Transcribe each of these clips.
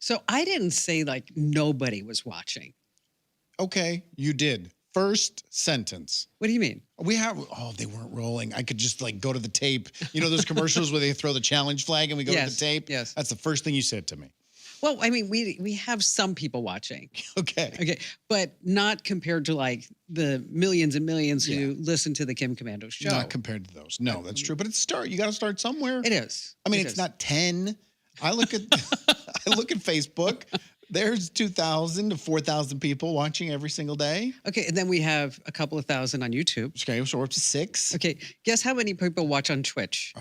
So I didn't say like nobody was watching. Okay, you did. First sentence. What do you mean? They weren't rolling. I could just like go to the tape. You know those commercials where they throw the challenge flag and we go to the tape? Yes. That's the first thing you said to me. Well, I mean, we have some people watching. Okay. But not compared to like the millions and millions who listen to the Kim Commando show. Not compared to those. No, that's true. But you got to start somewhere. It is. I mean, it's not 10. I look at Facebook. There's 2,000 to 4,000 people watching every single day. Okay, and then we have a couple of thousand on YouTube. Okay, so we're up to 6. Okay, guess how many people watch on Twitch?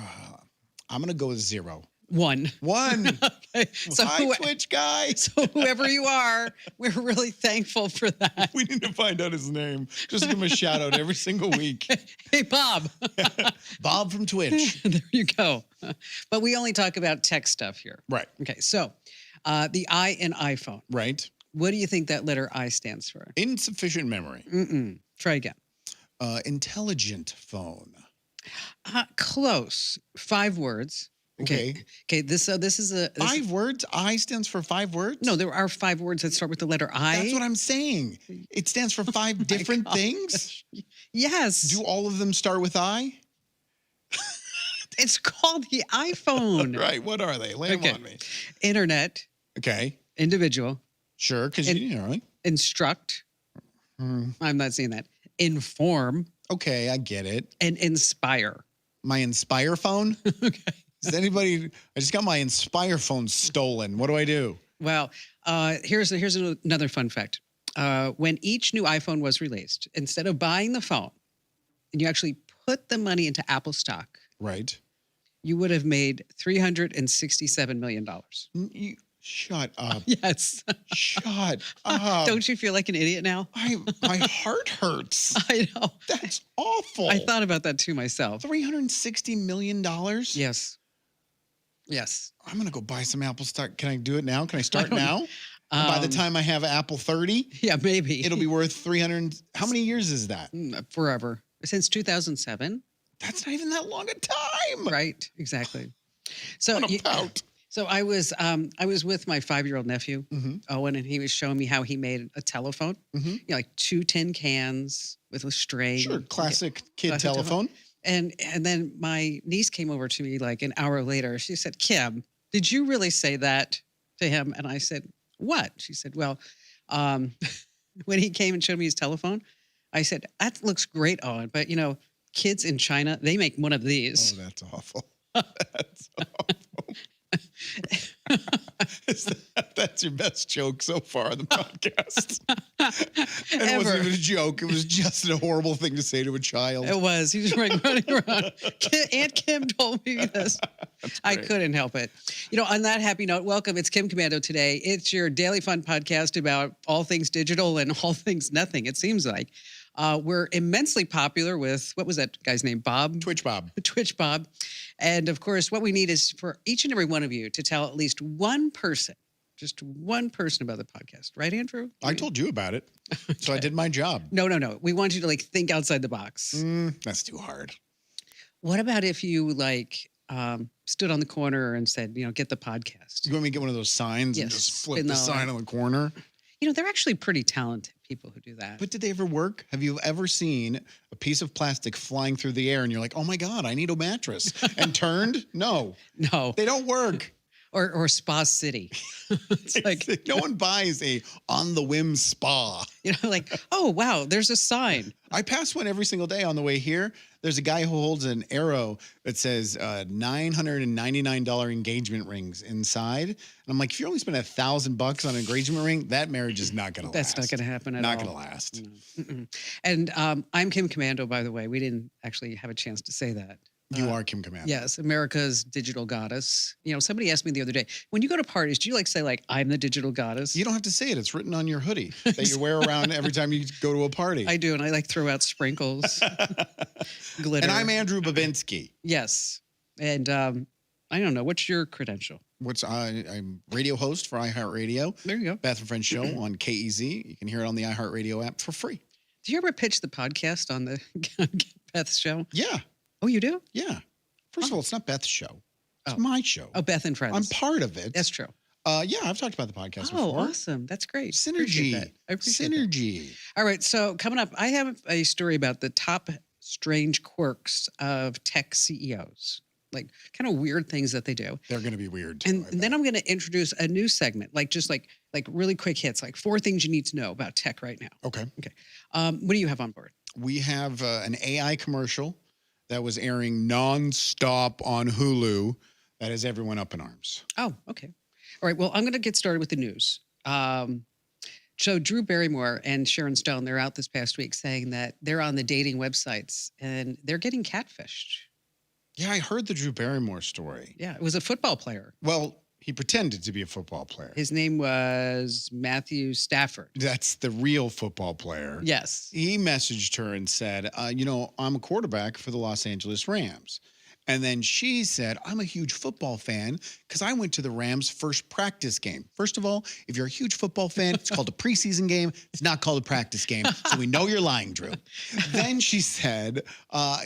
I'm going to go with 0. 1. 1. Okay. So Hi, Twitch guy. So whoever you are, we're really thankful for that. We need to find out his name. Just give him a shout out every single week. Hey, Bob. Bob from Twitch. There you go. But we only talk about tech stuff here. Right. Okay, so the I in iPhone. Right. What do you think that letter I stands for? Insufficient memory. Try again. Intelligent phone. Close. 5 words. Okay. This is a 5 words. I stands for 5 words. No, there are 5 words that start with the letter I. That's what I'm saying. It stands for 5 different things. Yes. Do all of them start with I? It's called the iPhone. Right. What are they? Lay them on me. Internet. Okay. Individual. Sure. Because Instruct. I'm not seeing that. Inform. Okay, I get it. And inspire. My Inspire phone? Okay. I just got my Inspire phone stolen. What do I do? Well, here's another fun fact. When each new iPhone was released, instead of buying the phone, and you actually put the money into Apple stock, right, you would have made $367 million. Shut up. Yes. Shut up. Don't you feel like an idiot now? My heart hurts. I know. That's awful. I thought about that too myself. $360 million? Yes. Yes. I'm going to go buy some Apple stock. Can I do it now? Can I start now? By the time I have Apple 30? Yeah, maybe. It'll be worth 300. How many years is that? Forever. Since 2007. That's not even that long a time. Right. Exactly. So So I was with my 5-year-old nephew, Owen, and he was showing me how he made a telephone. You know, like 2 tin cans with a string. Sure, classic kid telephone. And then my niece came over to me like an hour later. She said, "Kim, did you really say that to him?" And I said, "What?" She said, "Well, when he came and showed me his telephone, I said, 'That looks great, Owen, but you know, kids in China, they make one of these.'" Oh, that's awful. That's awful. That's your best joke so far on the podcast. It wasn't even a joke. It was just a horrible thing to say to a child. It was. He was running around. Aunt Kim told me this. I couldn't help it. You know, on that happy note, welcome. It's Kim Commando today. It's your daily fun podcast about all things digital and all things nothing, it seems like. We're immensely popular with, what was that guy's name? Bob? Twitch Bob. Twitch Bob. And of course, what we need is for each and every one of you to tell at least one person, just one person about the podcast. Right, Andrew? I told you about it. So I did my job. No. We want you to like think outside the box. That's too hard. What about if you like stood on the corner and said, you know, get the podcast? You want me to get one of those signs and just flip the sign on the corner? You know, they're actually pretty talented people who do that. But did they ever work? Have you ever seen a piece of plastic flying through the air and you're like, oh my God, I need a mattress, and turned? No. They don't work. Or Spa City. It's like no one buys a on the whim spa. You know, like, oh wow, there's a sign. I pass one every single day on the way here. There's a guy who holds an arrow that says $999 engagement rings inside. And I'm like, if you're only spending $1,000 on an engagement ring, that marriage is not going to last. That's not going to happen at all. Not going to last. And I'm Kim Commando, by the way. We didn't actually have a chance to say that. You are Kim Commando. Yes, America's digital goddess. You know, somebody asked me the other day, when you go to parties, do you like say like, I'm the digital goddess? You don't have to say it. It's written on your hoodie that you wear around every time you go to a party. I do, and I like throw out sprinkles, glitter. And I'm Andrew Babinski. Yes, and I don't know, what's your credential? I'm radio host for iHeartRadio. There you go. Beth and Friends show on KEZ. You can hear it on the iHeartRadio app for free. Do you ever pitch the podcast on the Beth's show? Yeah. Oh, you do? Yeah. First of all, it's not Beth's show. It's my show. Oh, Beth and Friends. I'm part of it. That's true. Yeah, I've talked about the podcast Oh, before. awesome. That's great. Appreciate Synergy. that. I appreciate that. Synergy. All right. So coming up, I have a story about the top strange quirks of tech CEOs, like kind of weird things that they do. They're going to be weird too. And I then bet. I'm going to introduce a new segment, like really quick hits, like 4 things you need to know about tech right now. Okay. What do you have on board? We have an AI commercial that was airing nonstop on Hulu that has everyone up in arms. Oh, okay. All right. Well, I'm going to get started with the news. So Drew Barrymore and Sharon Stone, they're out this past week saying that they're on the dating websites and they're getting catfished. Yeah, I heard the Drew Barrymore story. Yeah, it was a football player. Well, he pretended to be a football player. His name was Matthew Stafford. That's the real football player. Yes. He messaged her and said, I'm a quarterback for the Los Angeles Rams. And then she said, I'm a huge football fan because I went to the Rams' first practice game. First of all, if you're a huge football fan, it's called a preseason game. It's not called a practice game. So we know you're lying, Drew. Then she said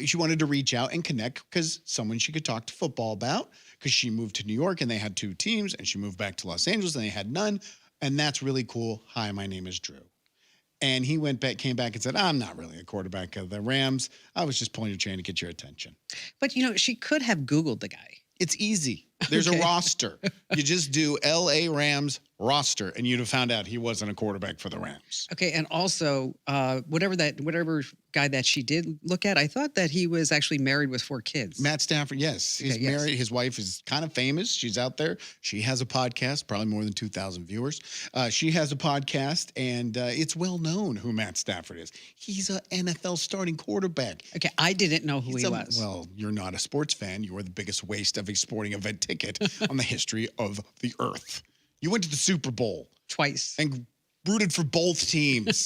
she wanted to reach out and connect because someone she could talk to football about because she moved to New York and they had 2 teams and she moved back to Los Angeles and they had none. And that's really cool. Hi, my name is Drew. And he came back and said, I'm not really a quarterback of the Rams. I was just pulling your chain to get your attention. But, she could have Googled the guy. It's easy. There's Okay. a roster. You just do LA Rams roster and you'd have found out he wasn't a quarterback for the Rams. Okay. And also, whatever guy that she did look at, I thought that he was actually married with 4 kids. Matt Stafford, yes. He's Okay, yes. married. His wife is kind of famous. She's out there. She has a podcast, probably more than 2,000 viewers. She has a podcast, and it's well known who Matt Stafford is. He's an NFL starting quarterback. Okay. I didn't know who he He's was. Well, you're not a sports fan. You are the biggest waste of a sporting event ticket on the history of the earth. You went to the Super Bowl Twice. and rooted for both teams.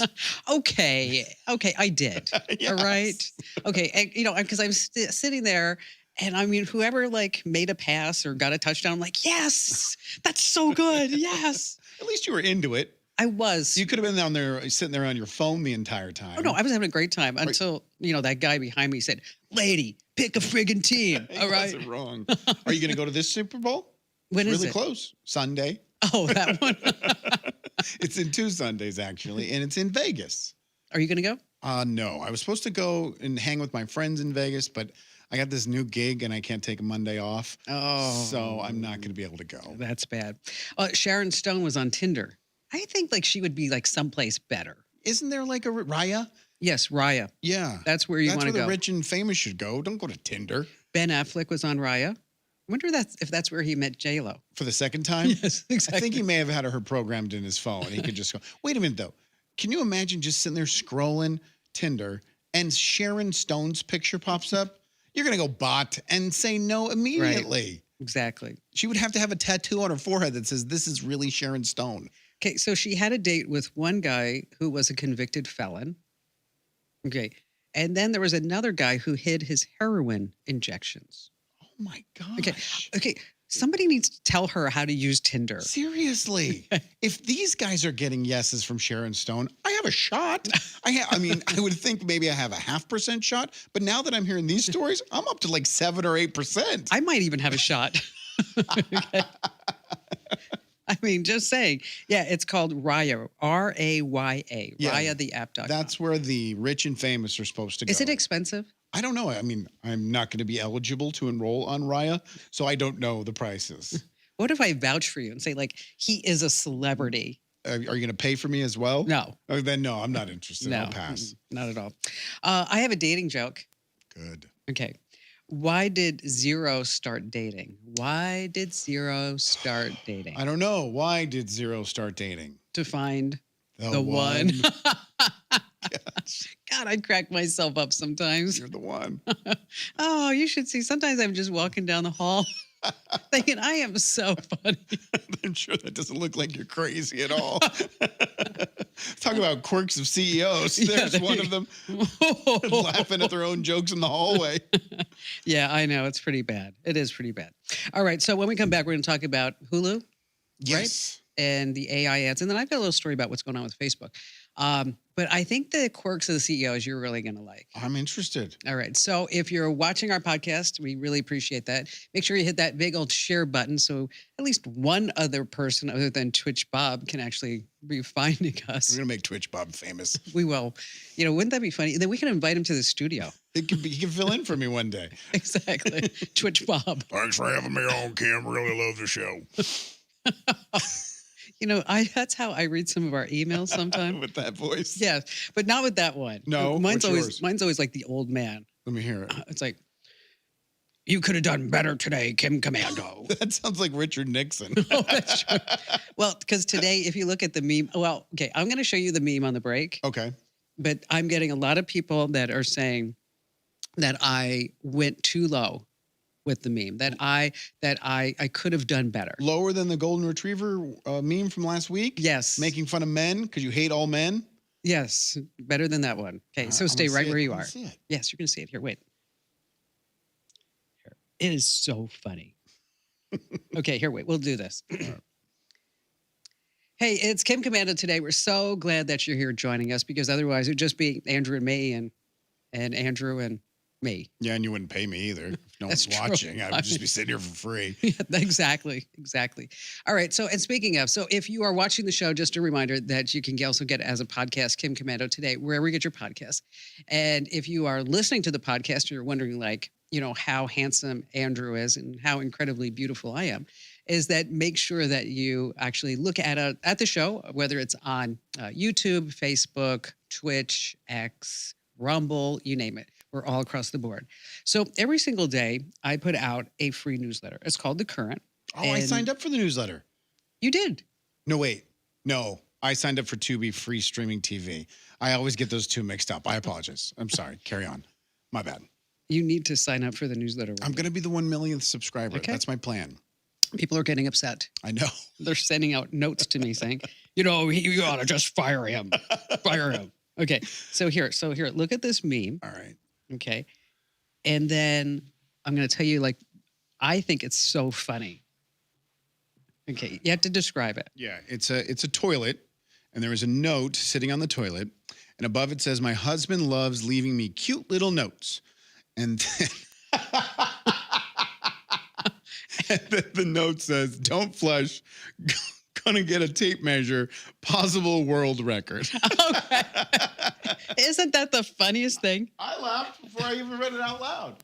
Okay, I did. Yes. All right. Okay, and because I'm sitting there, and I mean, whoever made a pass or got a touchdown, I'm like, yes, that's so good. Yes, At least you were into it. I was. You could have been down there sitting there on your phone the entire time. Oh no, I was having a great time until that guy behind me said, "Lady, pick a friggin' team." He All right. wasn't wrong. Are you going to go to this Super Bowl? When It's is really it? close. Sunday. Oh, that one. It's in 2 Sundays, actually, and it's in Vegas. Are you going to go? No, I was supposed to go and hang with my friends in Vegas, but I got this new gig and I can't take a Monday off. Oh, So I'm not going to be able to go. That's bad. Sharon Stone was on Tinder. I think she would be someplace better. Isn't there like a Raya? Yes, Raya. Yeah. That's where you That's want to where go. the rich and famous should go. Don't go to Tinder. Ben Affleck was on Raya. I wonder if that's where he met J-Lo. For the second time? Yes, exactly. I think he may have had her programmed in his phone. He could just go, wait a minute, though. Can you imagine just sitting there scrolling Tinder and Sharon Stone's picture pops up? You're going to go bot and say no immediately. Exactly. She would have to have a tattoo on her forehead that says, this is really Sharon Stone. Okay, so she had a date with one guy who was a convicted felon. Okay. And then there was another guy who hid his heroin injections. Oh, my gosh. Okay. Somebody needs to tell her how to use Tinder. Seriously. If these guys are getting yeses from Sharon Stone, I have a shot. I would think maybe I have a 0.5% shot, but now that I'm hearing these stories, I'm up to 7 or 8%. I might even have a shot. Okay. I mean, just saying. Yeah, it's called Raya, R-A-Y-A, Yeah, Raya the app.com. That's where the rich and famous are supposed to go. Is it expensive? I don't know. I mean, I'm not going to be eligible to enroll on Raya, so I don't know the prices. What if I vouch for you and say, he is a celebrity? Are you going to pay for me as well? No. Oh, then no, I'm not interested. No. I'll pass. Not at all. I have a dating joke. Good. Okay. Why did Zero start dating? Why did Zero start dating? I don't know. Why did Zero start dating? To find the one. Gosh, God, I'd crack myself up sometimes. you're the one. Oh, you should see. Sometimes I'm just walking down the hall thinking, I am so funny. I'm sure that doesn't look like you're crazy at all. Talk about quirks of CEOs. Yeah, There's there one you of them laughing at their own jokes in the hallway. Yeah, I know. It's pretty bad. It is pretty bad. All right. So when we come back, we're going to talk about Hulu Yes. and the AI ads. And then I've got a little story about what's going on with Facebook. But I think the quirks of the CEOs you're really going to like. I'm interested. All right. So if you're watching our podcast, we really appreciate that. Make sure you hit that big old share button so at least one other person other than Twitch Bob can actually be finding We're us. gonna make Twitch Bob famous. We will. Wouldn't that be funny? And then we can invite him to the studio. He can fill in for me one day. Exactly. Twitch Bob. Thanks for having me on, Kim. Really love the show. That's how I read some of our emails sometimes. With that voice. Yeah, but not with that one. No, mine's what's always yours? mine's always like the old man. Let me hear it. It's like, you could have done better today, Kim Commando. That sounds like Richard Nixon. Oh, that's true. Well, because today, if you look at the meme, well, okay, I'm going to show you the meme on the break, Okay. but I'm getting a lot of people that are saying that I went too low with the meme, that I could have done better. Lower than the golden retriever meme from last week? Yes. Making fun of men because you hate all men? Yes, better than that one. Okay, so I'm stay gonna right see where it. you I'm are. gonna see it. Yes, you're going to see it here. Wait. Here. It is so funny. Okay, here, wait. We'll do this. Hey, it's Kim Commando today. We're so glad that you're here joining us because otherwise it would just be Andrew and me and Andrew and me. Yeah, and you wouldn't pay me either. If no That's one's true. watching. I would just be sitting here for free. Yeah, exactly. All right. So, and speaking of, so if you are watching the show, just a reminder that you can also get it as a podcast, Kim Commando today, wherever you get your podcast. And if you are listening to the podcast, you're wondering how handsome Andrew is and how incredibly beautiful I am, is that make sure that you actually look at the show, whether it's on YouTube, Facebook, Twitch, X, Rumble, you name it. We're all across the board. So every single day, I put out a free newsletter. It's called The Current. Oh, I signed up for the newsletter. You did. No, wait. No, I signed up for Tubi free streaming TV. I always get those two mixed up. I apologize. I'm sorry. Carry on. My bad. You need to sign up for the newsletter. I'm going to be the 1 millionth subscriber. Okay. That's my plan. People are getting upset. I know. They're sending out notes to me saying, you ought to just fire him. Fire him. Okay. So here, look at this meme. All right. Okay. And then I'm going to tell you, I think it's so funny. Okay. You have to describe it. Yeah, it's a toilet, and there is a note sitting on the toilet, and above it says, "My husband loves leaving me cute little notes," and then, and then the note says, "Don't flush. Gonna get a tape measure. Possible world record." Okay. Isn't that the funniest thing? I laughed before I even read it out loud.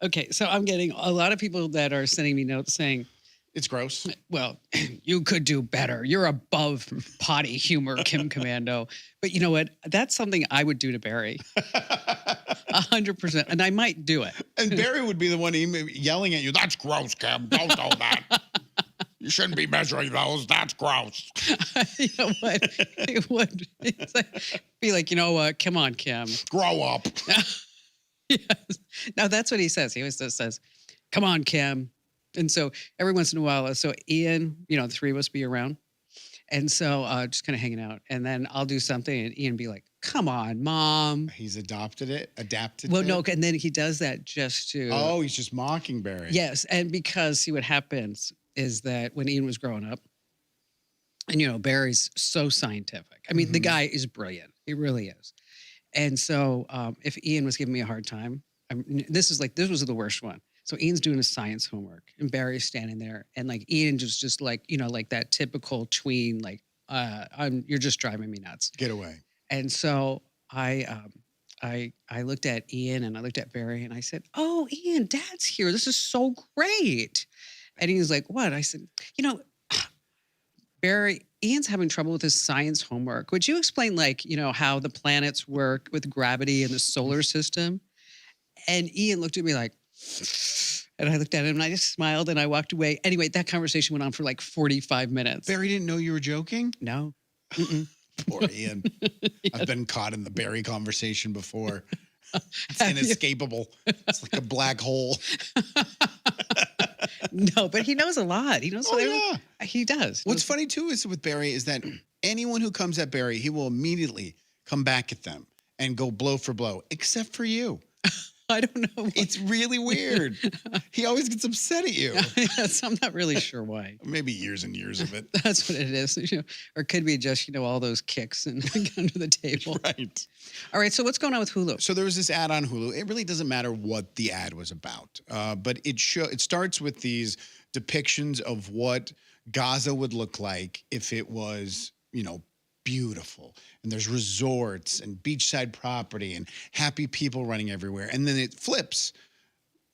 Okay. So I'm getting a lot of people that are sending me notes saying, It's gross. well, you could do better. You're above potty humor, Kim Commando. But you know what? That's something I would do to Barry. 100%. And I might do it. And Barry would be the one yelling at you, "That's gross, Kim. Don't do that. You shouldn't be measuring those. That's gross." You know what? It would be like, you know what? Come on, Kim. Grow up. Yes. Now that's what he says. He always just says, "Come on, Kim." And so every once in a while, so Ian, the three of us be around. And so just kind of hanging out. And then I'll do something and Ian be like, "Come on, Mom." He's adapted it. Well, no, and then he does that just to. Oh, he's just mocking Barry. Yes. And because see what happens is that when Ian was growing up, and Barry's so scientific. I mean, the guy is brilliant. He really is. And so if Ian was giving me a hard time, this was the worst one. So Ian's doing his science homework and Barry's standing there and Ian just like that typical tween, you're just driving me nuts. Get away. And so I looked at Ian and I looked at Barry and I said, "Oh, Ian, Dad's here. This is so great." And he was like, "What?" I said, "Barry, Ian's having trouble with his science homework. Would you explain how the planets work with gravity and the solar system?" And Ian looked at me and I looked at him and I just smiled and I walked away. Anyway, that conversation went on for 45 minutes. Barry didn't know you were joking? No. Mm-mm. Poor Ian. Yeah. I've been caught in the Barry conversation before. It's inescapable. It's like a black hole. No, but he knows a lot. He knows Yeah. He does. What's funny too is with Barry is that anyone who comes at Barry, he will immediately come back at them and go blow for blow, except for you. I don't know. It's really weird. He always gets upset at you. Yes, I'm not really sure why. Maybe years and years of it. That's what it is. Or it could be just, all those kicks and under the table. Right. All right. So what's going on with Hulu? So there was this ad on Hulu. It really doesn't matter what the ad was about, but it starts with these depictions of what Gaza would look like if it was, beautiful. And there's resorts and beachside property and happy people running everywhere. And then it flips.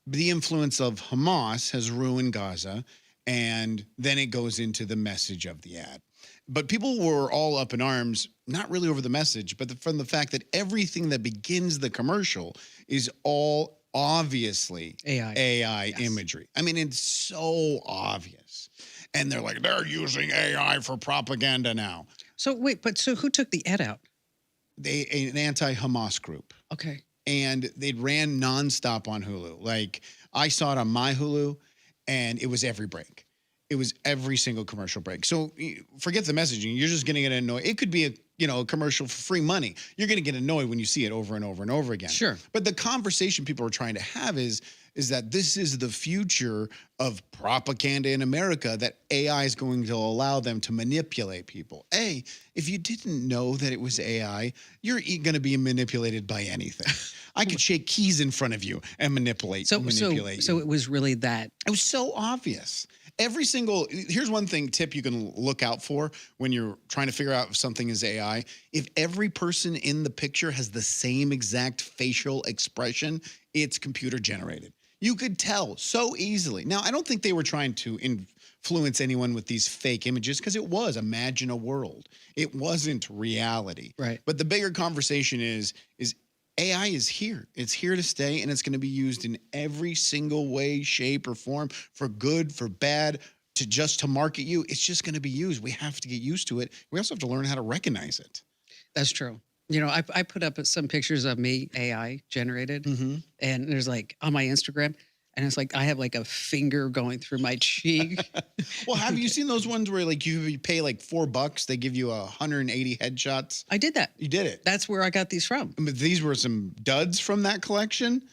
The influence of Hamas has ruined Gaza. And then it goes into the message of the ad. But people were all up in arms, not really over the message, but from the fact that everything that begins the commercial is all obviously AI Yes. imagery. I mean, it's so obvious. And they're like, they're using AI for propaganda now. So wait, so who took the ad out? An anti-Hamas group. Okay. And they ran nonstop on Hulu. Like, I saw it on my Hulu, and it was every break. It was every single commercial break. So forget the messaging. You're just going to get annoyed. It could be a commercial for free money. You're going to get annoyed when you see it over and over and over again. Sure. But the conversation people are trying to have is that this is the future of propaganda in America, that AI is going to allow them to manipulate people. If you didn't know that it was AI, you're going to be manipulated by anything. I could shake keys in front of you and manipulate you. So it was really that. It was so obvious. Here's one tip you can look out for when you're trying to figure out if something is AI. If every person in the picture has the same exact facial expression, it's computer generated. You could tell so easily. Now, I don't think they were trying to influence anyone with these fake images, because it was imagine a world. It wasn't reality. Right. But the bigger conversation is AI is here. It's here to stay, and it's going to be used in every single way, shape, or form, for good, for bad, to market you. It's just going to be used. We have to get used to it. We also have to learn how to recognize it. That's true. I put up some pictures of me AI generated, and there's on my Instagram, and it's I have a finger going through my cheek. Well, have you seen those ones where you pay $4, they give you 180 headshots? I did that. You did it. That's where I got these from. But these were some duds from that collection?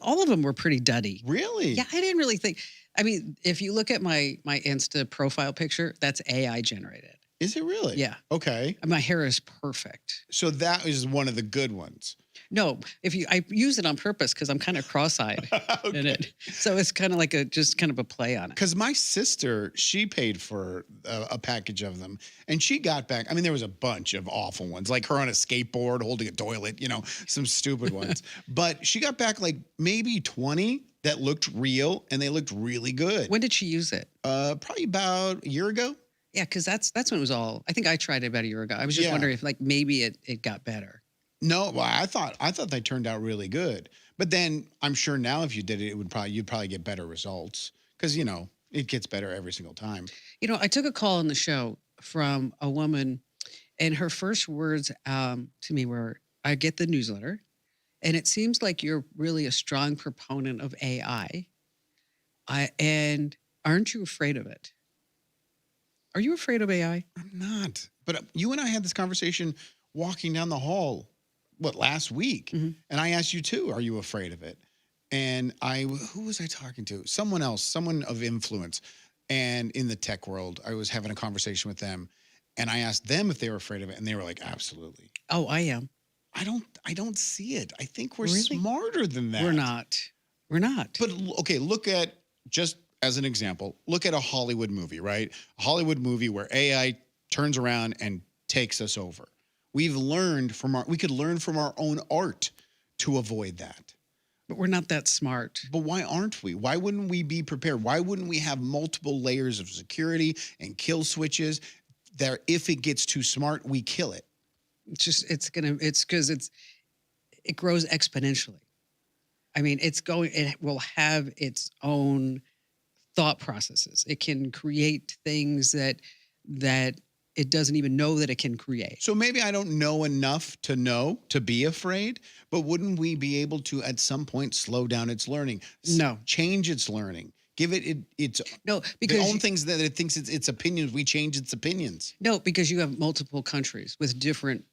All of them were pretty duddy. Really? Yeah, I didn't really think. I mean, if you look at my Insta profile picture, that's AI generated. Is it really? Yeah. Okay. My hair is perfect. So that is one of the good ones. No, I use it on purpose because I'm kind of cross-eyed in it. So it's kind of just kind of a play on it. Because my sister, she paid for a package of them, and she got back. I mean, there was a bunch of awful ones, like her on a skateboard holding a toilet, some stupid ones. But she got back maybe 20 that looked real, and they looked really good. When did she use it? Probably about a year ago. Yeah, because that's when it was all. I think I tried it about a year ago. I was just wondering if maybe it got better. No, well, I thought they turned out really good. But then I'm sure now if you did it, you'd probably get better results, because it gets better every single time. I took a call on the show from a woman, and her first words to me were, "I get the newsletter, and it seems like you're really a strong proponent of AI. And aren't you afraid of it?" Are you afraid of AI? I'm not. But you and I had this conversation walking down the hall, last week? Mm-hmm. And I asked you too, are you afraid of it? And who was I talking to? Someone else, someone of influence. And in the tech world, I was having a conversation with them, and I asked them if they were afraid of it. And they were like, absolutely. Oh, I am. I don't see it. I think we're Really? smarter than that. We're not. But okay, look at, just as an example, look at a Hollywood movie, right? A Hollywood movie where AI turns around and takes us over. We could learn from our own art to avoid that. But we're not that smart. But why aren't we? Why wouldn't we be prepared? Why wouldn't we have multiple layers of security and kill switches that if it gets too smart, we kill it? It's because it grows exponentially. I mean, it will have its own thought processes. It can create things that it doesn't even know that it can create. So maybe I don't know enough to be afraid, but wouldn't we be able to at some point slow down its learning? No. Change its learning. Give it its own things that it thinks its opinions. We change its opinions. No, because you have multiple countries with different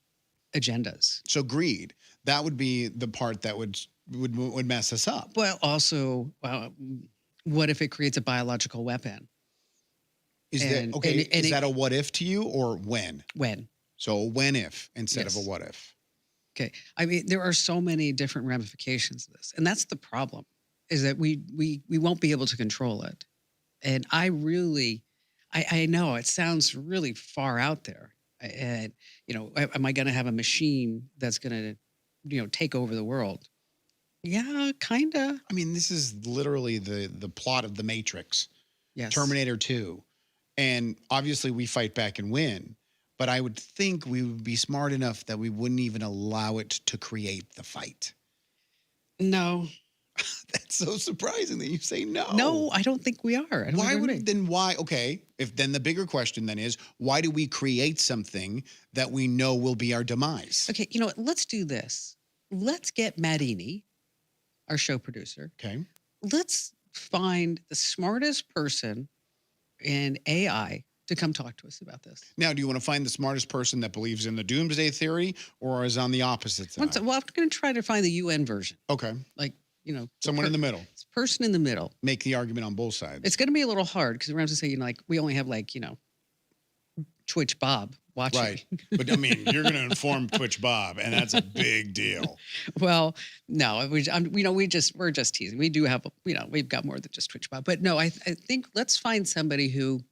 agendas. So greed, that would be the part that would mess us up. Well, also, what if it creates a biological weapon? Is And- that okay? and Is it- that a what if to you or when? When? So a when if instead of a Yes. what if. Okay. I mean, there are so many different ramifications of this. And that's the problem, is that we won't be able to control it. And I really, I know it sounds really far out there. And, am I going to have a machine that's going to, take over the world? Yeah, kind of. I mean, this is literally the plot of The Matrix, Yes. Terminator 2. And obviously we fight back and win. But I would think we would be smart enough that we wouldn't even allow it to create the fight. No. That's so surprising that you say no. No, I don't think we are. I don't Why think we're would then why? Okay, if then the bigger question then is why do we create something that we know will be our demise? Okay, you know what? Let's do this. Let's get Marini, our show producer. Okay. Let's find the smartest person in AI to come talk to us about this. Now, do you want to find the smartest person that believes in the doomsday theory or is on the opposite side? Well, I'm going to try to find the UN version, Okay. like Someone in the middle. person in the middle. Make the argument on both sides. It's going to be a little hard because we're going to say, like we only have Twitch Bob watching. Right. But I mean, you're going to inform Twitch Bob, and that's a big deal. Well, no, we're just teasing. We do have, we've got more than just Twitch Bob. But no, I think let's find somebody who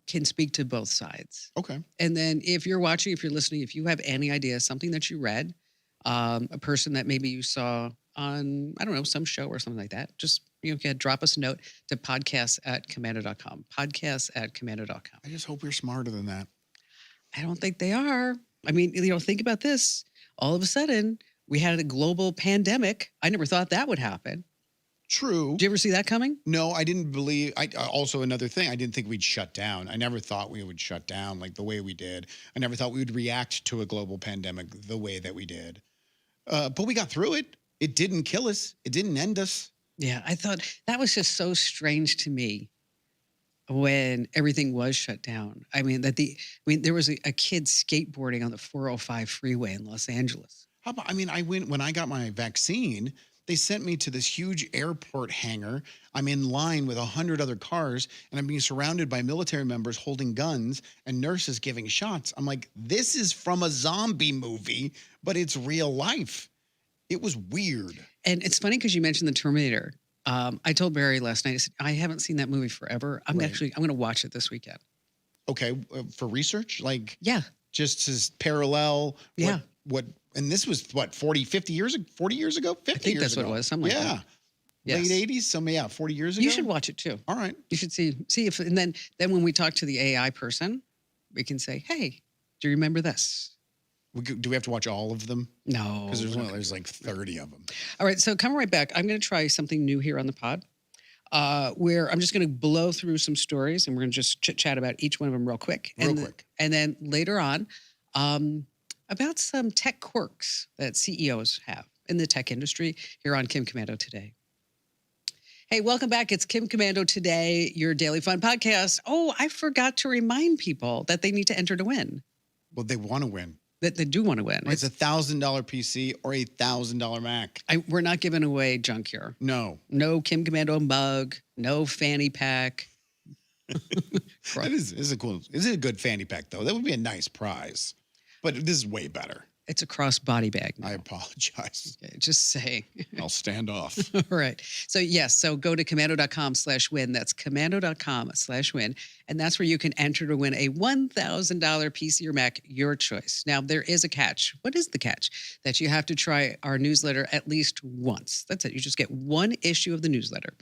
can speak to both sides. Okay. And then if you're watching, if you're listening, if you have any idea, something that you read, a person that maybe you saw on, I don't know, some show or something like that, just, drop us a note to podcast@commando.com, podcast@commando.com. I just hope you're smarter than that. I don't think they are. I mean, think about this. All of a sudden, we had a global pandemic. I never thought that would happen. True. Did you ever see that coming? No, I didn't believe. Also, another thing, I didn't think we'd shut down. I never thought we would shut down like the way we did. I never thought we would react to a global pandemic the way that we did. But we got through it. It didn't kill us. It didn't end us. Yeah, I thought that was just so strange to me when everything was shut down. I mean, there was a kid skateboarding on the 405 freeway in Los Angeles. How about, when I got my vaccine, they sent me to this huge airport hangar. I'm in line with 100 other cars, and I'm being surrounded by military members holding guns and nurses giving shots. I'm like, this is from a zombie movie, but it's real life. It was weird. And it's funny because you mentioned the Terminator. I told Barry last night, I said, I haven't seen that movie forever. I'm Right. going to watch it this weekend. Okay, for research? Like, Yeah. just as parallel? Yeah. What and this was, 40 years ago? 50 I years think that's ago? what it was. Something like Yeah. that. Yes. Late 80s? So, yeah, 40 years ago? You should watch it too. All right. You should see if, and then when we talk to the AI person, we can say, hey, do you remember this? Do we have to watch all of them? No. Because there's like 30 of them. All right, so coming right back, I'm going to try something new here on the pod, where I'm just going to blow through some stories, and we're going to just chit-chat about each one of them real quick. Real quick. And then later on, about some tech quirks that CEOs have in the tech industry here on Kim Commando Today. Hey, welcome back. It's Kim Commando Today, your daily fun podcast. Oh, I forgot to remind people that they need to enter to win, Well, they want to win. that they do want to win. It's $1,000 PC or $1,000 Mac. We're not giving away junk here. No. No Kim Commando mug, no fanny pack. That is a cool. Is it a good fanny pack, though? That would be a nice prize. But this is way better. It's a cross body bag now. I apologize. Okay, just saying. I'll stand off. All right. So yes, so go to commando.com/win. That's commando.com/win. And that's where you can enter to win a $1,000 PC or Mac, your choice. Now, there is a catch. What is the catch? That you have to try our newsletter at least once. That's it. You just get one issue of the newsletter.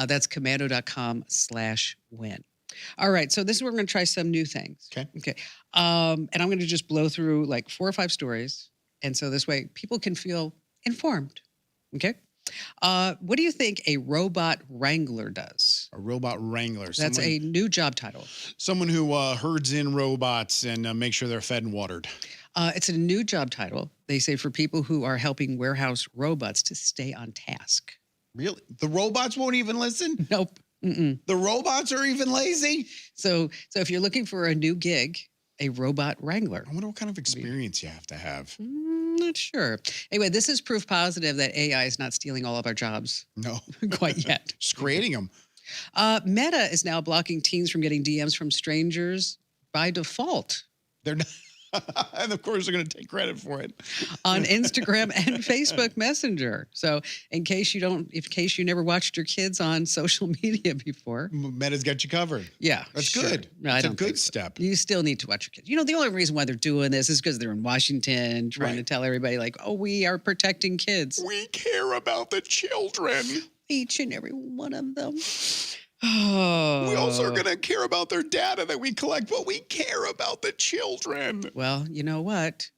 That's commando.com/win. All right. So this is where we're going to try some new things. Okay. And I'm going to just blow through like 4 or 5 stories. And so this way people can feel informed. Okay. What do you think a robot wrangler does? A robot wrangler. That's a new job title. Someone who herds in robots and make sure they're fed and watered. It's a new job title. They say for people who are helping warehouse robots to stay on task. Really? The robots won't even listen? Nope. Mm-mm. The robots are even lazy? So if you're looking for a new gig, a robot wrangler. I wonder what kind of experience you have to have. Not sure. Anyway, this is proof positive that AI is not stealing all of our jobs No, quite yet. just creating them. Meta is now blocking teens from getting DMs from strangers by default They're not, and of course they're going to take credit for it. on Instagram and Facebook Messenger. So, in case you never watched your kids on social media before, Meta's got you covered. yeah, That's sure. good. No, I That's a don't good think so. step. You still need to watch your kids. The only reason why they're doing this is because they're in Washington trying to Right. tell everybody, like, oh, we are protecting kids. We care about the children. Each and every one of them. Oh. We also are going to care about their data that we collect, but we care about the children. Well, you know what?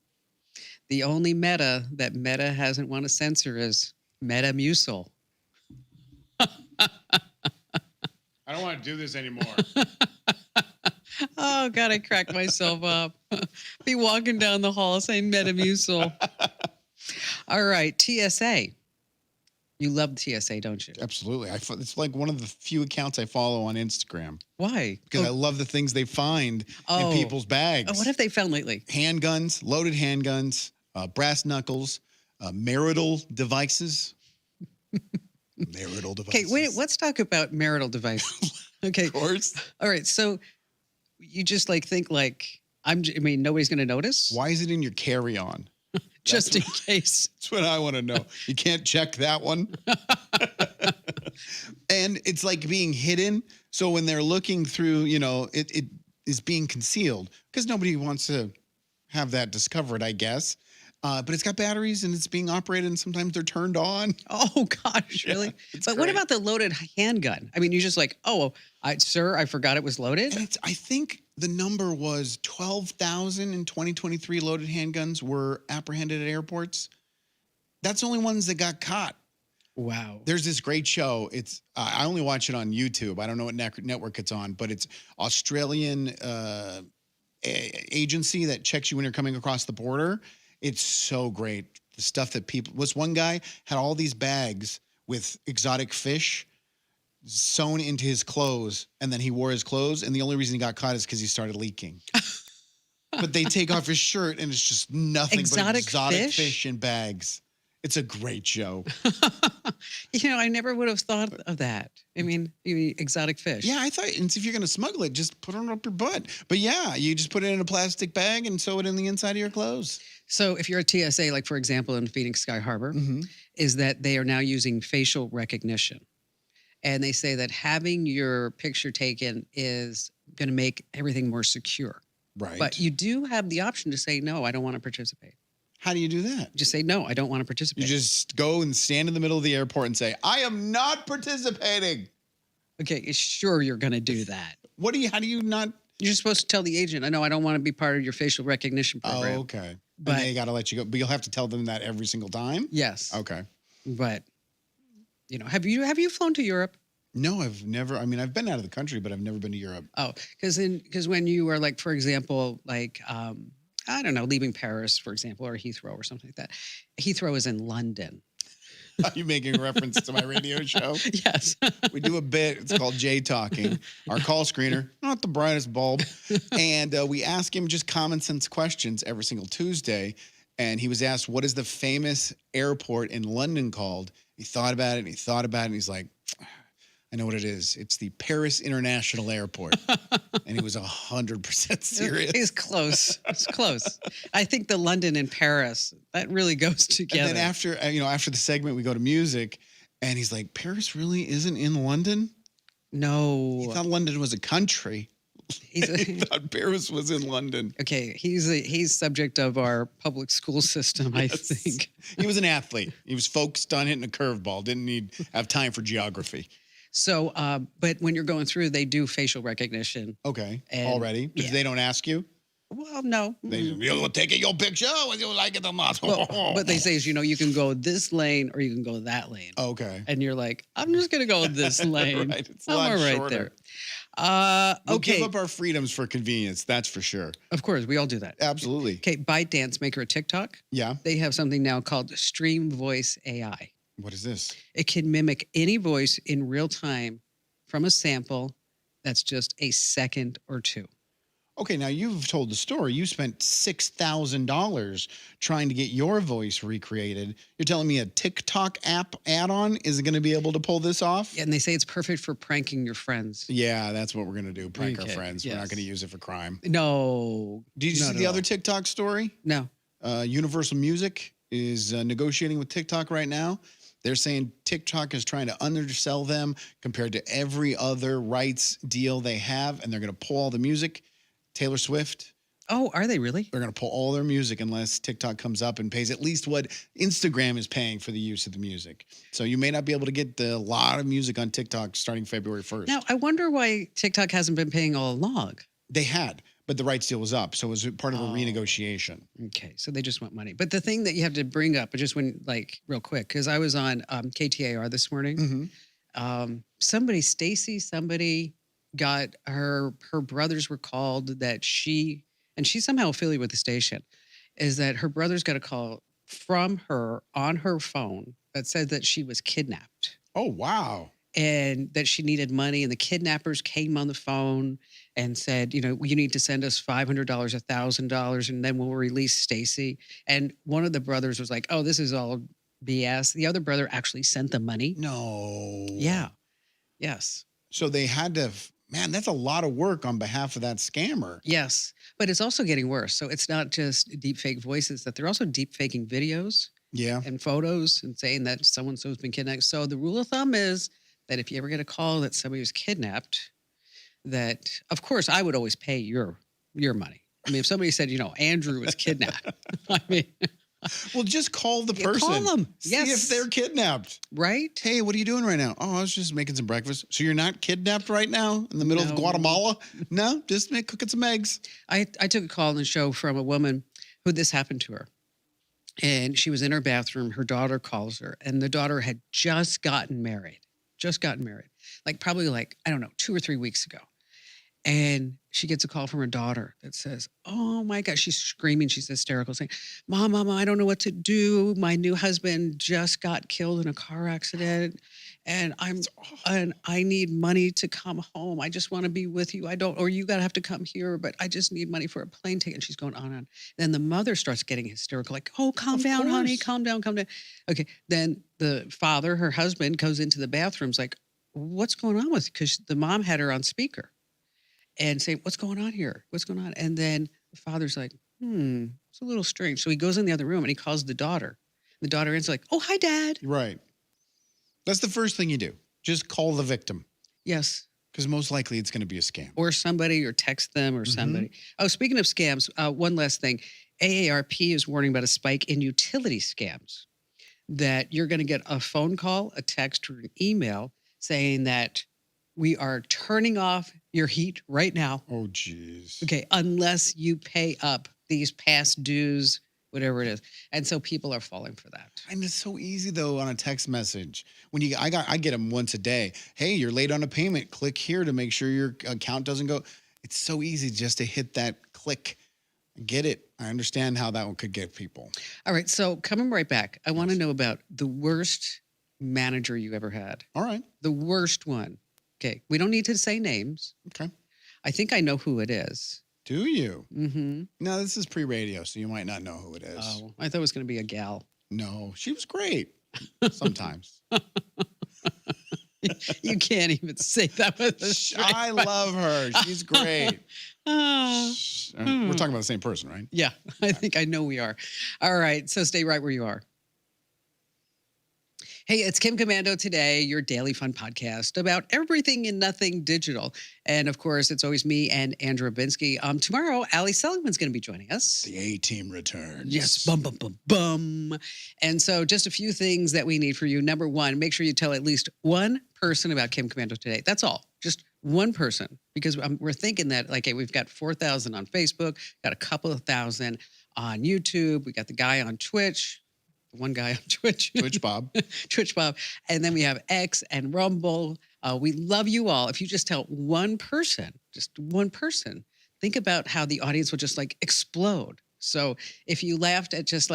The only Meta that Meta hasn't want to censor is Metamucil. I don't want to do this anymore. Oh, God, I cracked myself up. Be walking down the hall saying Metamucil. All right, TSA. You love TSA, don't you? Absolutely. It's like one of the few accounts I follow on Instagram Why? because I love the things they find in people's bags. Oh, what have they found lately? Handguns, loaded handguns, brass knuckles, marital devices. Marital devices. Okay, wait, let's talk about marital devices. Okay. Of course. All right, so you just think nobody's going to notice? Why is it in your carry-on? Just in case. That's what I want to know. You can't check that one. And it's like being hidden. So when they're looking through, it is being concealed because nobody wants to have that discovered, I guess. But it's got batteries and it's being operated and sometimes they're turned on. Oh, gosh, really? Yeah, But what about the loaded handgun? I mean, you just sir, I forgot it was loaded. And I think the number was 12,000 in 2023 loaded handguns were apprehended at airports. That's the only ones that got caught. Wow. There's this great show. It's I only watch it on YouTube. I don't know what network it's on, but it's Australian agency that checks you when you're coming across the border. It's so great. The stuff that one guy had all these bags with exotic fish sewn into his clothes, and then he wore his clothes, and the only reason he got caught is because he started leaking. But they take off his shirt, and it's just nothing but exotic fish in bags. It's a great show. I never would have thought of that. I mean, exotic fish. Yeah, I thought, and if you're going to smuggle it, just put it up your butt. But yeah, you just put it in a plastic bag and sew it in the inside of your clothes. So if you're at TSA, like for example in Phoenix Sky Harbor, is that they are now using facial recognition. And they say that having your picture taken is going to make everything more secure. Right. But you do have the option to say, no, I don't want to participate. How do you do that? Just say, no, I don't want to participate. You just go and stand in the middle of the airport and say, I am not participating. Okay, sure you're going to do that. How do you not? You're supposed to tell the agent, I know I don't want to be part of your facial recognition program. Oh, okay. But they got to let you go. But you'll have to tell them that every single time? Yes. Okay. But, have you flown to Europe? No, I've never. I mean, I've been out of the country, but I've never been to Europe. Oh, because when you were for example, I don't know, leaving Paris, for example, or Heathrow or something like that. Heathrow is in London. Are you making a reference to my radio show? Yes. We do a bit. It's called Jay Talking. Our call screener, not the brightest bulb. And we ask him just common sense questions every single Tuesday. And he was asked, what is the famous airport in London called? He thought about it and and he's like, I know what it is. It's the Paris International Airport. And he was 100% serious. He's close. It's close. I think the London and Paris, that really goes together. And then after the segment, we go to music and he's like, Paris really isn't in London? No. He thought London was a country. He thought Paris was in London. Okay. He's subject of our public school system, I think. He was an athlete. He was focused on hitting a curveball. Didn't have time for geography. So, but when you're going through, they do facial recognition. Okay. And, already? Because they don't ask you? Well, no. You'll take your picture whether you like it or not. Well, what they say is, you can go this lane or you can go that lane. Okay. And you're like, I'm just going to go this lane. Right. It's a lot shorter. There. We'll Okay. give up our freedoms for convenience. That's for sure. Of course, we all do that. Absolutely. Okay. ByteDance, maker of TikTok. Yeah. They have something now called Stream Voice AI. What is this? It can mimic any voice in real time from a sample that's just a second or two. Okay, now you've told the story. You spent $6,000 trying to get your voice recreated. You're telling me a TikTok app add-on isn't going to be able to pull this off? And they say it's perfect for pranking your friends. Yeah, that's what we're going to do. Prank our Okay, friends. We're not going to yes. use it for crime. No. Did you see not the at other all. TikTok story? No. Universal Music is negotiating with TikTok right now. They're saying TikTok is trying to undersell them compared to every other rights deal they have, and they're going to pull all the music. Taylor Swift, Oh, are they really? they're going to pull all their music unless TikTok comes up and pays at least what Instagram is paying for the use of the music. So you may not be able to get a lot of music on TikTok starting February 1st. Now, I wonder why TikTok hasn't been paying all along. They had, but the rights deal was up. So it was part of a Oh. renegotiation. Okay, so they just want money. But the thing that you have to bring up, I just went like real quick, because I was on KTAR this morning. Mm-hmm. Somebody got her brothers were called that she's somehow affiliated with the station, is that her brothers got a call from her on her phone that said that she was kidnapped Oh, wow. and that she needed money, and the kidnappers came on the phone and said, you need to send us $500, $1,000, and then we'll release Stacy. And one of the brothers was like, oh, this is all BS. The other brother actually sent the money. No. Yeah. Yes. So they had to, man, that's a lot of work on behalf of that scammer. Yes. But it's also getting worse. So it's not just deep fake voices, that they're also deep faking videos Yeah. and photos and saying that so-and-so's been kidnapped. So the rule of thumb is that if you ever get a call that somebody was kidnapped, that of course I would always pay your money. I mean, if somebody said, Andrew was kidnapped, I mean, Well, just call the Yeah, person. call them. See Yes. if they're kidnapped. right? Hey, what are you doing right now? Oh, I was just making some breakfast. So you're not kidnapped right now in the middle of No. Guatemala? No, just cooking some eggs. I took a call in the show from a woman who this happened to her. And she was in her bathroom. Her daughter calls her, and the daughter had just gotten married, probably I don't know, 2 or 3 weeks ago. And she gets a call from her daughter that says, oh my God, she's screaming. She's hysterical, saying, Mama, I don't know what to do. My new husband just got killed in a car accident. And I need money to come home. I just want to be with you. Or you got to have to come here, but I just need money for a plane ticket. And she's going on and on. Then the mother starts getting hysterical, like, oh, calm Of down, honey, course. calm down, calm down. Okay. Then the father, her husband, goes into the bathrooms like, what's going on with you? Because the mom had her on speaker and say, what's going on here? What's going on? And then the father's like, it's a little strange. So he goes in the other room and he calls the daughter. The daughter is like, oh, hi, Dad. Right. That's the first thing you do. Just call the victim Yes. because most likely it's going to be a scam. Or somebody, or text them or somebody. Oh, speaking of scams, one last thing. AARP is warning about a spike in utility scams, that you're going to get a phone call, a text, or an email saying that we are turning off your heat right now. Oh, geez. Okay, unless you pay up these past dues, whatever it is. And so people are falling for that. And it's so easy though on a text message. I get them once a day. Hey, you're late on a payment. Click here to make sure your account doesn't go. It's so easy just to hit that click. I get it. I understand how that one could get people. All right, so coming right back, I want to know about the worst manager you ever had. All right. The worst one. Okay, we don't need to say names. Okay. I think I know who it is. Do you? Mm-hmm. No, this is pre-radio, so you might not know who it is. Oh, I thought it was going to be a gal. No, she was great. Sometimes. You can't even say that with a straight I love her. She's great. Ah. We're talking about the same person, right? Yeah, I think I know we are. All right, so stay right where you are. Hey, it's Kim Commando today, your daily fun podcast about everything and nothing digital. And of course, it's always me and Andrew Rabinsky. Tomorrow, Ali Seligman's going to be joining us. The A-Team returns. Yes, bum, bum, bum, bum. And so just a few things that we need for you. Number one, make sure you tell at least one person about Kim Commando today. That's all. Just one person. Because we're thinking that, hey, we've got 4,000 on Facebook, got a couple of thousand on YouTube. We got the guy on Twitch. One guy on Twitch. Twitch Bob. Twitch Bob. And then we have X and Rumble. We love you all. If you just tell one person, think about how the audience will just explode. So if you laughed at just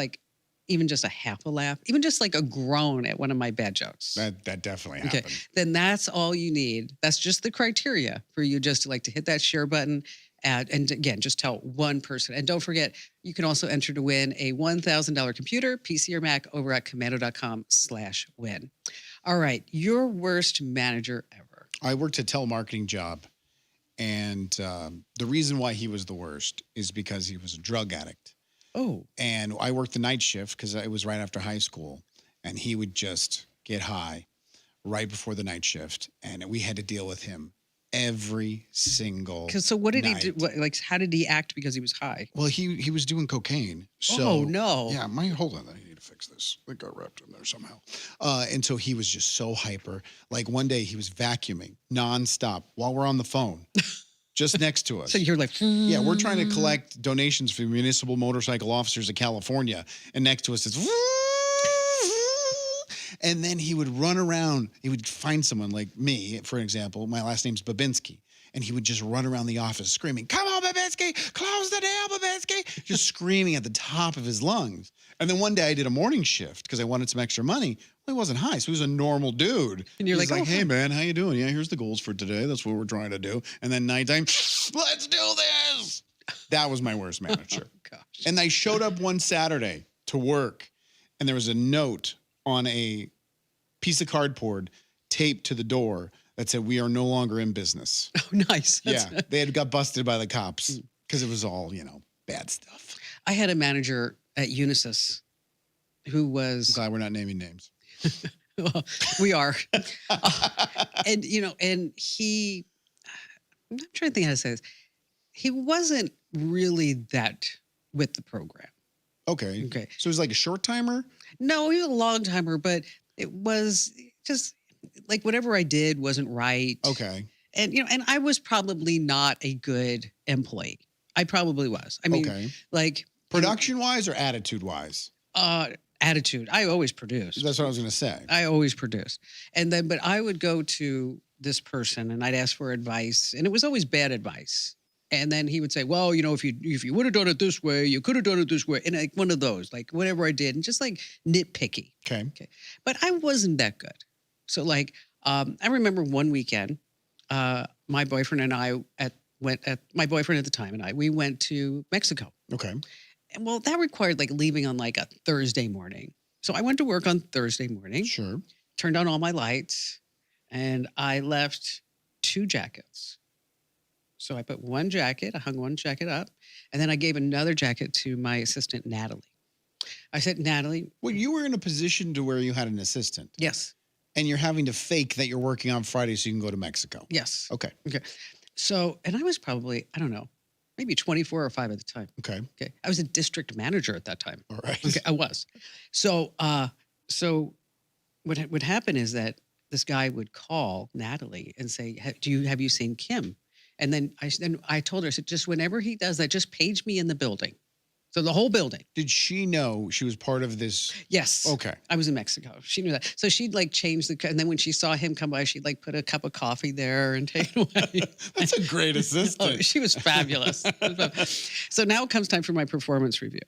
even just a half a laugh, even just a groan at one of my bad jokes. That definitely happened. Then that's all you need. That's just the criteria for you just to hit that share button And again, just tell one person. And don't forget, you can also enter to win a $1,000 computer, PC or Mac over at commando.com/win. All right. Your worst manager ever. I worked a telemarketing job, and the reason why he was the worst is because he was a drug addict. Oh, And I worked the night shift because it was right after high school, and he would just get high right before the night shift, and we had to deal with him every single so what did he night. do? Like, how did he act because he was high? Well, he was doing cocaine. So Oh, no. yeah, hold on, I need to fix this. It got wrapped in there somehow. And so he was just so hyper. Like one day he was vacuuming nonstop while we're on the phone, just next to us. So you're like, Yeah, we're trying to collect donations for municipal motorcycle officers of California, and next to us it's. And then he would run around. He would find someone like me, for example. My last name's Babinski. And he would just run around the office screaming, "Come on, Babinski, close the deal, Babinski," just screaming at the top of his lungs. And then one day I did a morning shift because I wanted some extra money. Well, he wasn't high, so he was a normal dude. And you're He's like, like, "Oh, "Hey, man, how you doing? Yeah, here's the goals for today. That's what we're trying to do." And then nighttime, "Let's do this." That was my worst manager. gosh. And I showed up one Saturday to work, and there was a note on a piece of cardboard taped to the door that said, "We are no longer in business." Oh, nice. Yeah, they had got busted by the cops because it was all, bad stuff. I had a manager at Unisys who I'm was, glad we're not naming names. well, we are. And, and I'm not trying to think how to say this. He wasn't really that with the program. Okay. Okay. So it was like a short timer? No, he was a long timer, but it was just like whatever I did wasn't right. Okay. And, and I was probably not a good employee. I probably was. I mean, Okay. like Production wise or attitude wise? attitude. I always produced. That's what I was going to say. I always produced. And then, but I would go to this person and I'd ask for advice, and it was always bad advice. And then he would say, "Well, if you would have done it this way, you could have done it this way." And like one of those, like whatever I did, and just like nitpicky. Okay. But I wasn't that good. So like, I remember one weekend, my boyfriend and I my boyfriend at the time and we went to Mexico. Okay. And well, that required like leaving on like a Thursday morning. So I went to work on Thursday morning, Sure. turned on all my lights, and I left 2 jackets. So I put one jacket, I hung one jacket up, and then I gave another jacket to my assistant, Natalie. I said, "Natalie." Well, you were in a position to where you had an assistant, Yes. and you're having to fake that you're working on Friday so you can go to Mexico. Yes. Okay. So, and I was probably, I don't know, maybe 24 or 5 at the time. Okay. Okay. I was a district manager at that time. All right. Okay. I was. So, what would happen is that this guy would call Natalie and say, have you seen Kim?" And then I told her, I said, "Just whenever he does that, just page me in the building." So the whole building. Did she know she was part of this? Yes. Okay. I was in Mexico. She knew that. So she'd like change and then when she saw him come by, she'd like put a cup of coffee there and take it away. That's a great Oh, assistant. she was fabulous. So now it comes time for my performance review.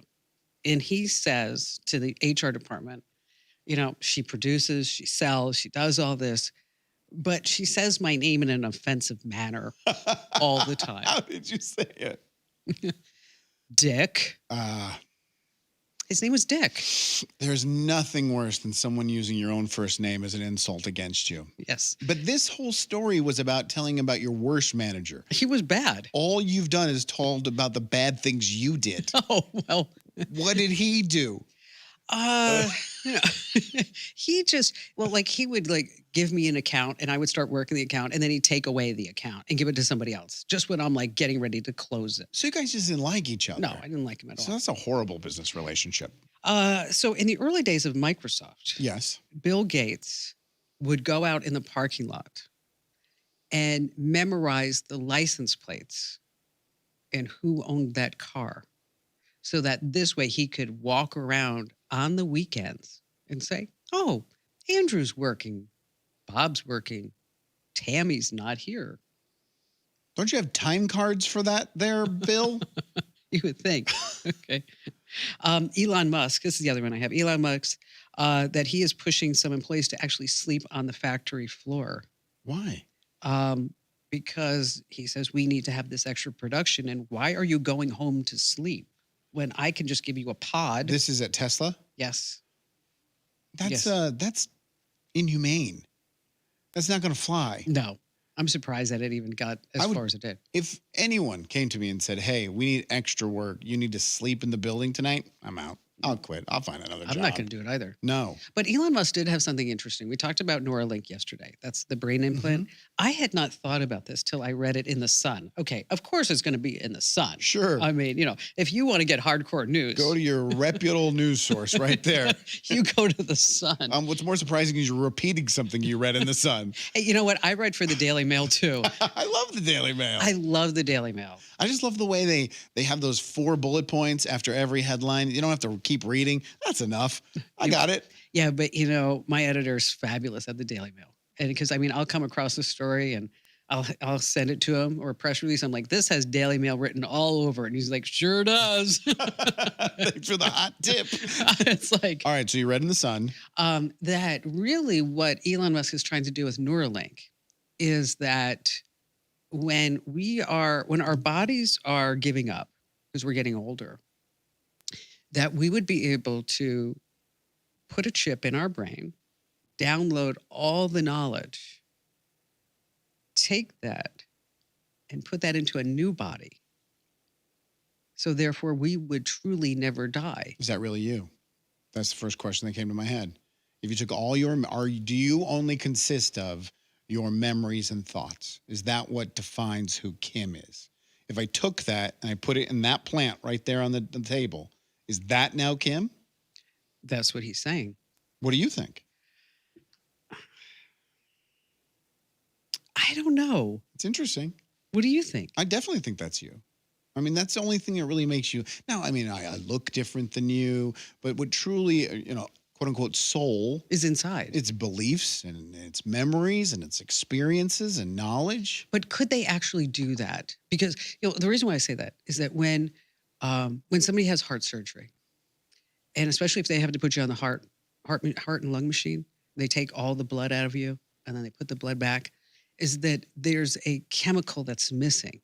And he says to the HR department, she produces, she sells, she does all this, but she says my name in an offensive manner all the time. How did you say it? Dick. His name was Dick. There's nothing worse than someone using your own first name as an insult against you. Yes. But this whole story was about telling about your worst manager. He was bad. All you've done is told about the bad things you did. Oh, well. What did he do? He just, like he would like give me an account and I would start working the account and then he'd take away the account and give it to somebody else just when I'm like getting ready to close it. So you guys just didn't like each other? No, I didn't like him at So all. that's a horrible business relationship. So in the early days of Microsoft, Yes. Bill Gates would go out in the parking lot and memorize the license plates and who owned that car so that this way he could walk around on the weekends and say, "Oh, Andrew's working, Bob's working, Tammy's not here." Don't you have time cards for that there, Bill? You would think. Okay. Elon Musk, this is the other one I have. Elon Musk, that he is pushing some employees to actually sleep on the factory floor. Why? because he says we need to have this extra production. And why are you going home to sleep when I can just give you a pod? This is at Tesla. Yes. That's inhumane. That's not going to fly. No, I'm surprised that it even got as far as it did. If anyone came to me and said, "Hey, we need extra work. You need to sleep in the building tonight," I'm out. I'll quit. I'll find another job. I'm not going to do it either. No. But Elon Musk did have something interesting. We talked about Neuralink yesterday. That's the brain implant. I had not thought about this till I read it in The Sun. Okay, of course it's going to be in The Sun. Sure. I mean, if you want to get hardcore news, Go to your reputable news source right there. you go to The Sun. What's more surprising is you're repeating something you read in The Sun. Hey, you know what? I write for the Daily Mail too. I love the Daily Mail. I love the Daily Mail. I just love the way they have those 4 bullet points after every headline. You don't have to keep reading. That's enough. I got it. Yeah, but my editor's fabulous at the Daily Mail. And because I'll come across a story and I'll send it to him or a press release. I'm like, this has Daily Mail written all over it. And he's like, sure does. Thanks for the hot tip. It's like, all right, so you read in The Sun. that really what Elon Musk is trying to do with Neuralink is that when our bodies are giving up because we're getting older, that we would be able to put a chip in our brain, download all the knowledge, take that and put that into a new body. So therefore we would truly never die. Is that really you? That's the first question that came to my head. If you took all do you only consist of your memories and thoughts? Is that what defines who Kim is? If I took that and I put it in that plant right there on the table, is that now Kim? That's what he's saying. What do you think? I don't know. It's interesting. What do you think? I definitely think that's you. I mean, that's the only thing that really makes you. Now, I mean, I look different than you, but what truly, quote unquote, soul is inside. It's beliefs and it's memories and it's experiences and knowledge. But could they actually do that? Because the reason why I say that is that when somebody has heart surgery, and especially if they have to put you on the heart and lung machine, they take all the blood out of you and then they put the blood back, is that there's a chemical that's missing.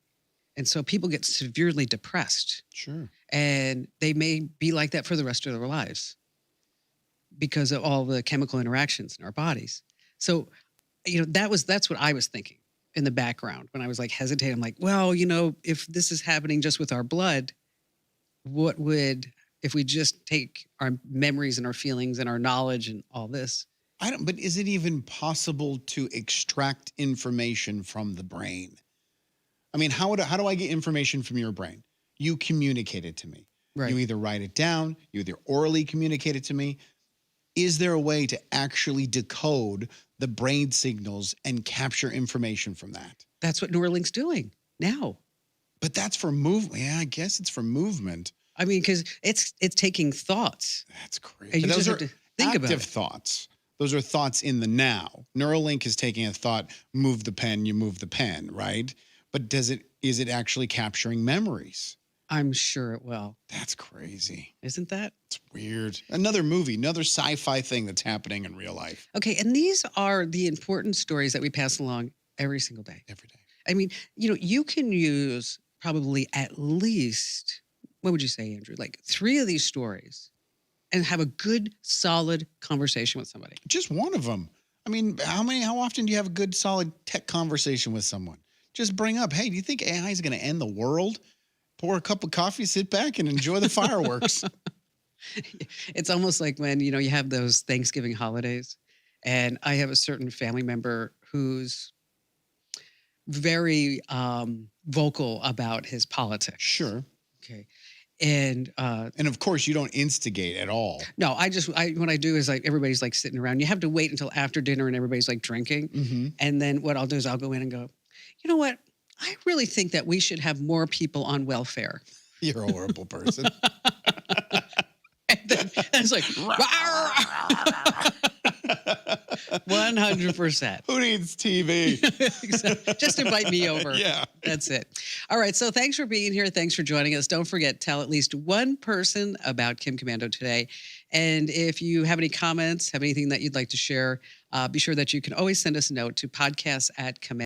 And so people get severely depressed. Sure. And they may be like that for the rest of their lives because of all the chemical interactions in our bodies. So, that's what I was thinking in the background when I was like hesitating. I'm like, well, if this is happening just with our blood, if we just take our memories and our feelings and our knowledge and all this? But is it even possible to extract information from the brain? I mean, how do I get information from your brain? You communicate it to me. Right. You either write it down, you either orally communicate it to me. Is there a way to actually decode the brain signals and capture information from that? That's what Neuralink's doing now. But that's for movement. Yeah, I guess it's for movement. I mean, because it's taking thoughts. That's crazy. And you those just are have to think about active it. thoughts. Those are thoughts in the now. Neuralink is taking a thought, move the pen, you move the pen, right? But is it actually capturing memories? I'm sure it will. That's crazy. Isn't that? It's weird. Another movie, another sci-fi thing that's happening in real life. Okay, and these are the important stories that we pass along every single day. Every day. I mean, you can use probably at least, what would you say, Andrew? Like 3 of these stories and have a good, solid conversation with somebody. Just one of them. I mean, how often do you have a good, solid tech conversation with someone? Just bring up, hey, do you think AI is going to end the world? Pour a cup of coffee, sit back, and enjoy the fireworks. It's almost like when, you have those Thanksgiving holidays, and I have a certain family member who's very vocal about his politics. Sure. Okay. And of course, you don't instigate at all. no, what I do is like everybody's like sitting around. You have to wait until after dinner and everybody's like drinking. Mm-hmm. And then what I'll do is I'll go in and go, you know what? I really think that we should have more people on welfare. You're a horrible person. And then it's like, 100%. Who needs TV? Just invite me over. Yeah. That's it. All right. So thanks for being here. Thanks for joining us. Don't forget, tell at least one person about Kim Commando today. And if you have any comments, have anything that you'd like to share, be sure that you can always send us a note to podcast@commando.